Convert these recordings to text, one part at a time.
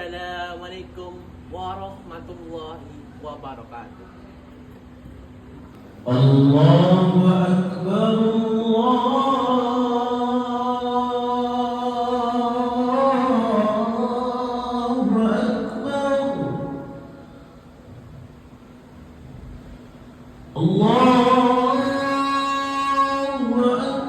Assalamualaikum warahmatullahi wabarakatuh. Allahu Akbar, Allahu Akbar, Allahu Akbar, Allahu Akbar.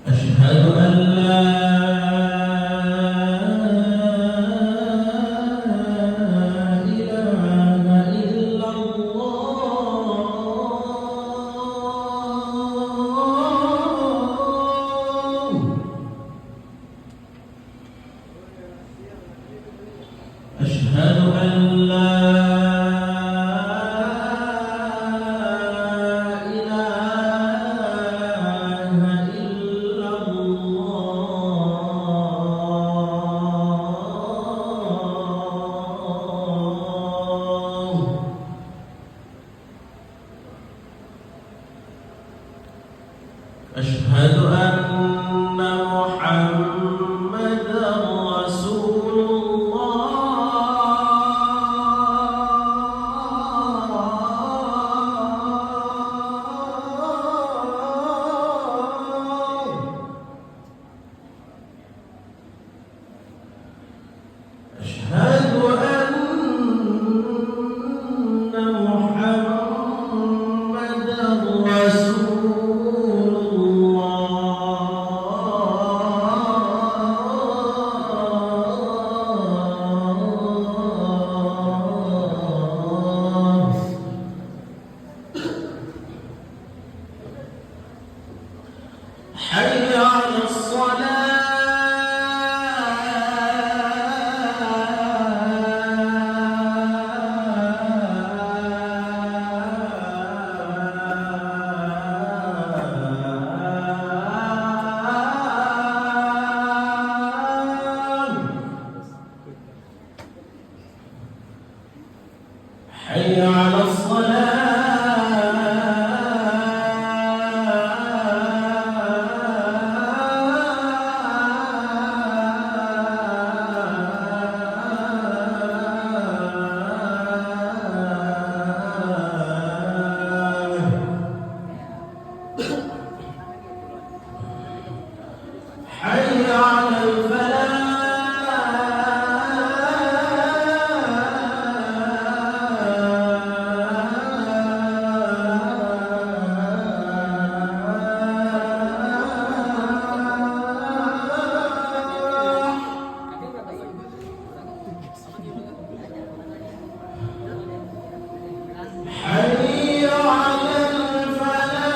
أشهد أن لا إله إلا الله. أشهد أن لا إله إلا الله. أشهد أن محمدا رسول الله. أشهد أن محمدا رسول الله. حي على الصلاة. حي على الصلاة. حي على الفلاح. حي على الفلاح.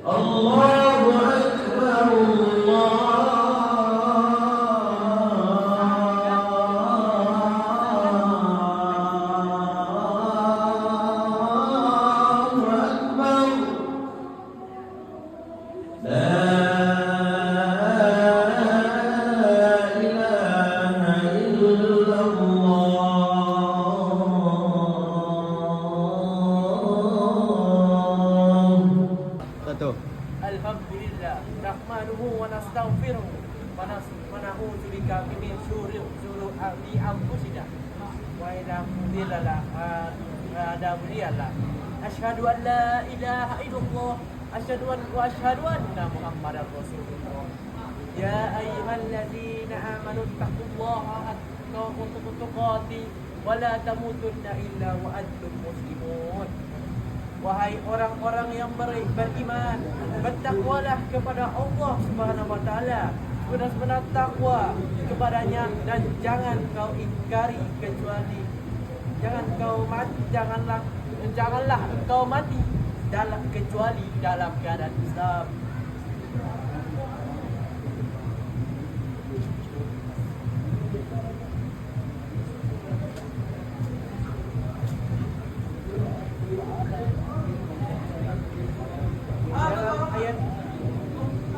الله أكبر، الله أكبر. لا إله إلا الله. Satu. Alhamdulillah nahmaduhu wa nastaghfiruhu wa na'udzu bika min syururi anfusina wa la mudilla asyhadu an la ilaha illallah asyhadu anna muhammadar rasulullah. Ya ayyuhalladzina amanu taqullaha haqqa tuqatih wa la tamutunna illa wa antum muslimun. Wahai orang-orang yang beriman, bertakwalah kepada Allah Subhanahu wa taala sebenar-benar takwa kepadanya, dan jangan kau ingkari kecuali janganlah engkau mati kecuali dalam keadaan Islam. Dalam ayat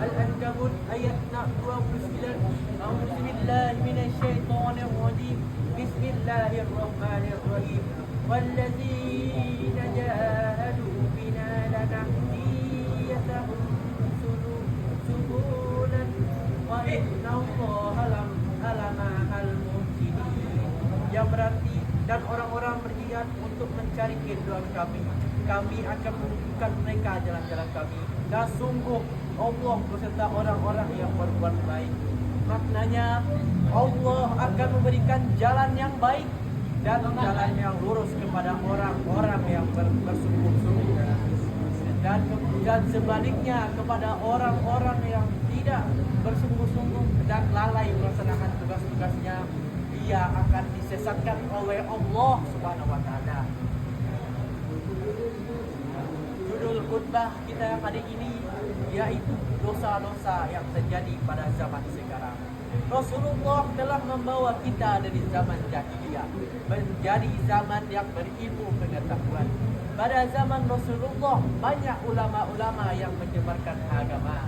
Al-Ankabut ayat 29, A'udzubillahi minasyaitonirrajim. Bismillahirrahmanirrahim. Wallazina jahadu bina lanahdiyatahum subulan wa innallaha lama'al muhsinin. Yang berarti dan orang-orang berjihad untuk mencari keridhaan kami, kami akan menunjukkan mereka jalan-jalan kami. Dan sungguh Allah beserta orang-orang yang berbuat baik. Maknanya Allah akan memberikan jalan yang baik dan jalan yang lurus kepada orang-orang yang bersungguh-sungguh, dan sebaliknya kepada orang-orang yang tidak bersungguh-sungguh dan lalai melaksanakan tugas-tugasnya, dia akan disesatkan oleh Allah Subhanahu wa taala. Judul khutbah kita hari ini yaitu dosa-dosa yang terjadi pada zaman sekarang. Rasulullah telah membawa kita dari zaman jahiliyah menjadi zaman yang berilmu pengetahuan. Pada zaman Rasulullah banyak ulama-ulama yang menyebarkan agama,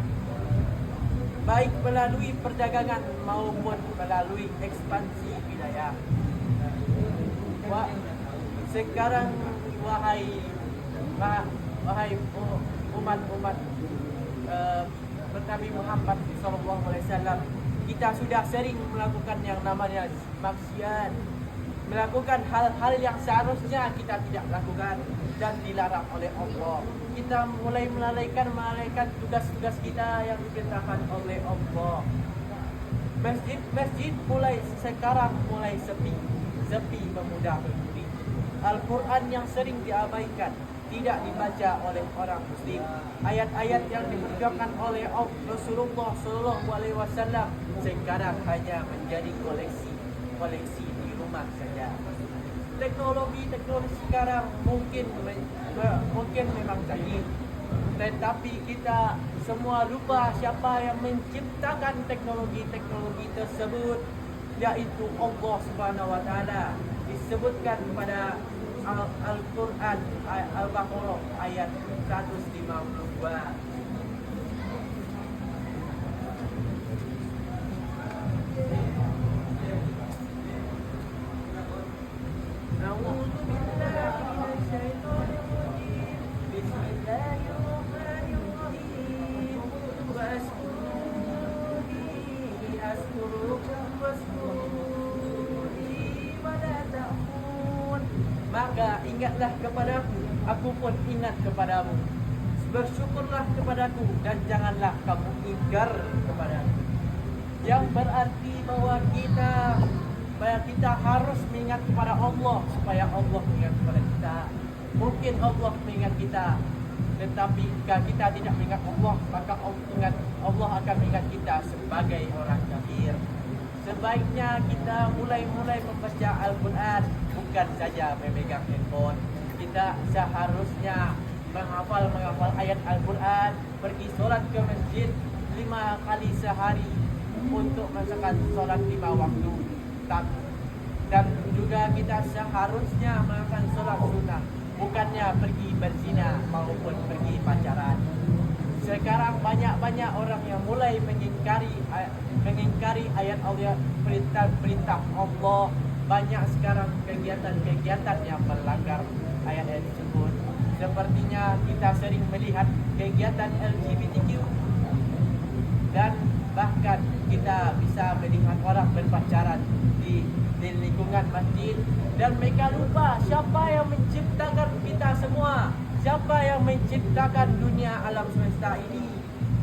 baik melalui perdagangan maupun melalui ekspansi wilayah. Sekarang wahai umat-umat Nabi Muhammad SAW, kita sudah sering melakukan yang namanya maksiat, melakukan hal-hal yang seharusnya kita tidak lakukan dan dilarang oleh Allah. Kita mulai melalaikan tugas-tugas kita yang diperintahkan oleh Allah. Masjid sekarang mulai sepi pemuda pemudi. Al-Quran yang sering diabaikan, tidak dibaca oleh orang muslim. Ayat-ayat yang diucapkan oleh Rasulullah SAW sekarang hanya menjadi koleksi di rumah saja. Teknologi sekarang mungkin memang canggih, tetapi kita semua lupa siapa yang menciptakan teknologi tersebut, yaitu Allah Subhanahu wa taala. Disebutkan pada Al-Quran Al-Baqarah ayat 152. Maka ingatlah kepadaku, aku pun ingat kepadamu. Bersyukurlah kepadaku dan janganlah kamu ingkar kepadaku. Yang berarti bahwa kita harus mengingat kepada Allah supaya Allah mengingat kepada kita. Mungkin Allah mengingat kita, tetapi jika kita tidak mengingat Allah, maka Allah akan mengingat kita sebagai orang kafir. Sebaiknya kita mulai membaca Al-Quran, bukan saja memegang handphone. Kita seharusnya menghafal ayat Al-Quran, pergi solat ke masjid 5 kali sehari untuk melaksanakan solat 5 waktu. Dan juga kita seharusnya melakukan solat sunnah, bukannya pergi berzina maupun pergi pacaran. Sekarang banyak orang yang mulai mengingkari ayat Allah, perintah Allah. Banyak sekarang kegiatan yang melanggar ayat-ayat tersebut. Sepertinya kita sering melihat kegiatan LGBTQ, dan bahkan kita bisa melihat orang berpacaran di lingkungan masjid, dan mereka lupa siapa yang menciptakan kita semua. Siapa yang menciptakan dunia alam semesta ini?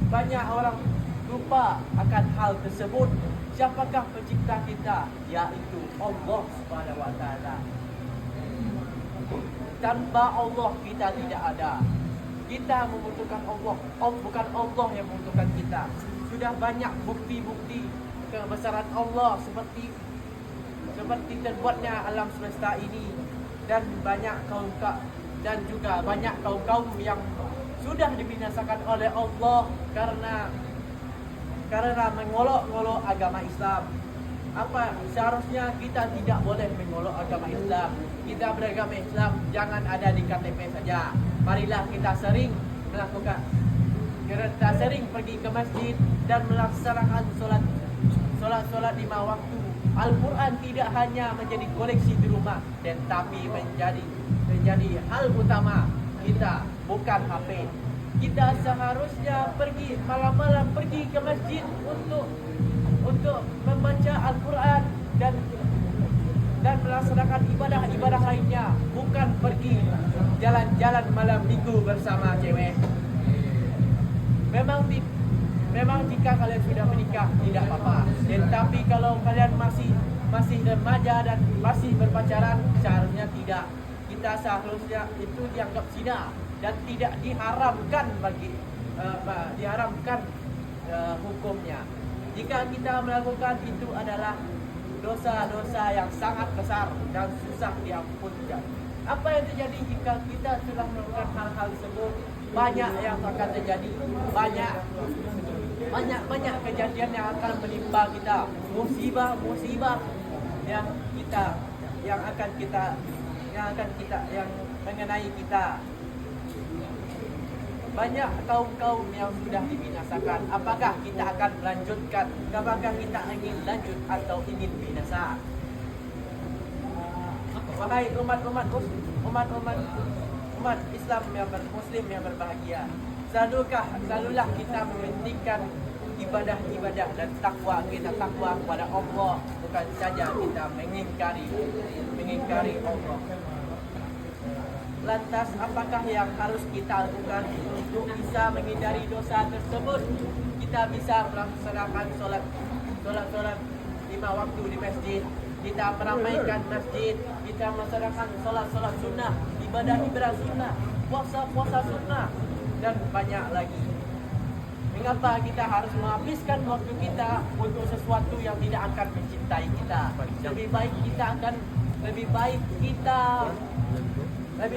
Banyak orang lupa akan hal tersebut. Siapakah pencipta kita? Yaitu Allah Subhanahu wa taala. Tanpa Allah kita tidak ada. Kita membutuhkan Allah, bukan Allah yang membutuhkan kita. Sudah banyak bukti-bukti kebesaran Allah seperti terbuatnya alam semesta ini, dan banyak dan juga banyak kaum-kaum yang sudah dibinasakan oleh Allah karena mengolok-olok agama Islam. Apa seharusnya kita tidak boleh mengolok agama Islam. Kita beragama Islam jangan ada di KTP saja. Marilah kita sering pergi ke masjid dan melaksanakan solat 5 waktu. Al-Quran tidak hanya menjadi koleksi di rumah, tetapi menjadi hal utama kita, bukan HP. Kita seharusnya pergi malam-malam pergi ke masjid untuk membaca Al-Quran dan melaksanakan ibadah lainnya, bukan pergi jalan-jalan malam minggu bersama cewek. Memang jika kalian sudah menikah tidak apa-apa. Tetapi kalau kalian masih remaja dan masih berpacaran, seharusnya tidak. Kita seharusnya itu dianggap zina dan tidak diharamkan hukumnya. Jika kita melakukan itu adalah dosa-dosa yang sangat besar dan susah diampunkan. Apa yang terjadi jika kita sudah melakukan hal-hal tersebut? Banyak yang akan terjadi, banyak kejadian yang akan menimpa kita, musibah yang mengenai kita. Banyak kaum yang sudah dibinasakan. Apakah kita akan melanjutkan? Apakah kita ingin lanjut atau ingin binasa? Wahai umat Islam Muslim yang berbahagia, selalulah kita mementingkan ibadah dan takwa kepada Allah, bukan saja kita mengingkari Allah. Lantas apakah yang harus kita lakukan untuk bisa menghindari dosa tersebut? Kita bisa melaksanakan solat 5 waktu di masjid. Kita meramaikan masjid, kita melaksanakan solat sunnah, ibadah sunnah, puasa sunnah, dan banyak lagi. Mengapa kita harus menghabiskan waktu kita untuk sesuatu yang tidak akan mencintai kita? Lebih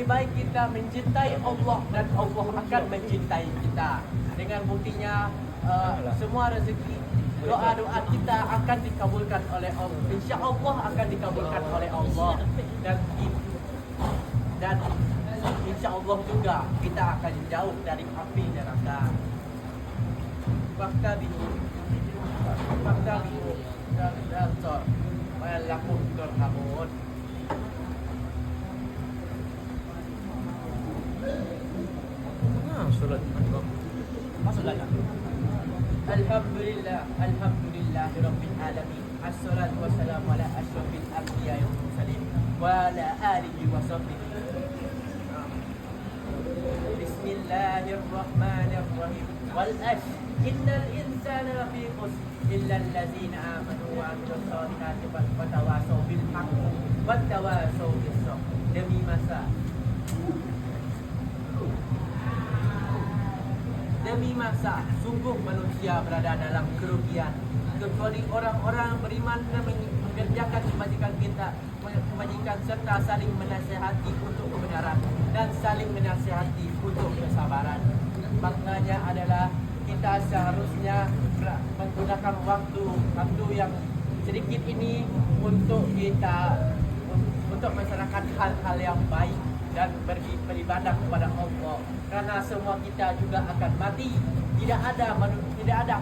baik kita mencintai Allah dan Allah akan mencintai kita. Dengan buktinya semua rezeki, doa-doa kita akan dikabulkan oleh Allah. Insya Allah akan dikabulkan oleh Allah dan insya Allah juga kita akan jauh dari api neraka. Fakta bihu dan sor walakum turhamun. Surat masuk lagi. Alhamdulillah Rabbil Alamin. Assalatu wassalamu ala asyrafil anbiya wal mursalin wa ala alihi wa sahbihi. Bismillahirrahmanirrahim. Wal ashr innal insana lafi khusr illa allazina amanu wa amilus solihati wa tawasaw bil haqqi wa tawasaw bis sabr. Demi masa sungguh manusia berada dalam kerugian, kecuali orang-orang beriman dan mengerjakan kebajikan serta saling menasihati untuk kebenaran dan saling menasihati untuk kesabaran. Maknanya adalah kita seharusnya menggunakan waktu yang sedikit ini untuk melaksanakan hal-hal yang baik dan beribadah kepada Allah, karena semua kita juga akan mati. Tidak ada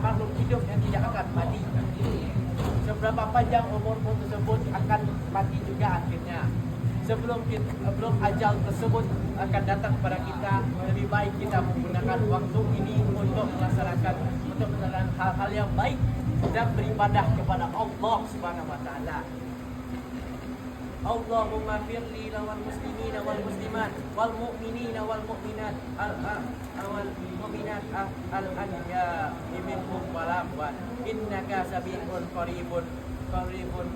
makhluk hidup yang tidak akan mati. Seberapa panjang umurmu tersebut akan mati juga akhirnya. Sebelum ajal tersebut akan datang kepada kita, lebih baik kita menggunakan waktu ini untuk melaksanakan hal-hal yang baik dan beribadah kepada Allah Subhanahu wa taala. Allahumma firli lawal muslimina wal muslimat wal mu'minina wal mu'minat al anbiya minhum wal amwat innaka sabiqun qaribun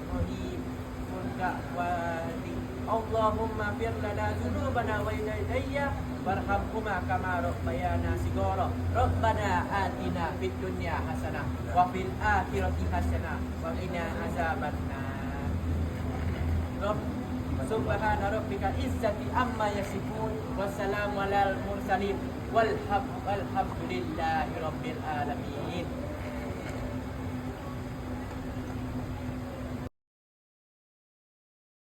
mujibun da'wati. Allahumma fir lana dzunubana wa ilayya warhamhuma kama rabbayana shighara. Rabbana atina fid dunya hasanah wa fil akhirati hasanah wa qina azabannar. Subhana rabbika izzati amma yasifun. Wassalamu alal mursalin. Walhamdulillahi rabbil alamin.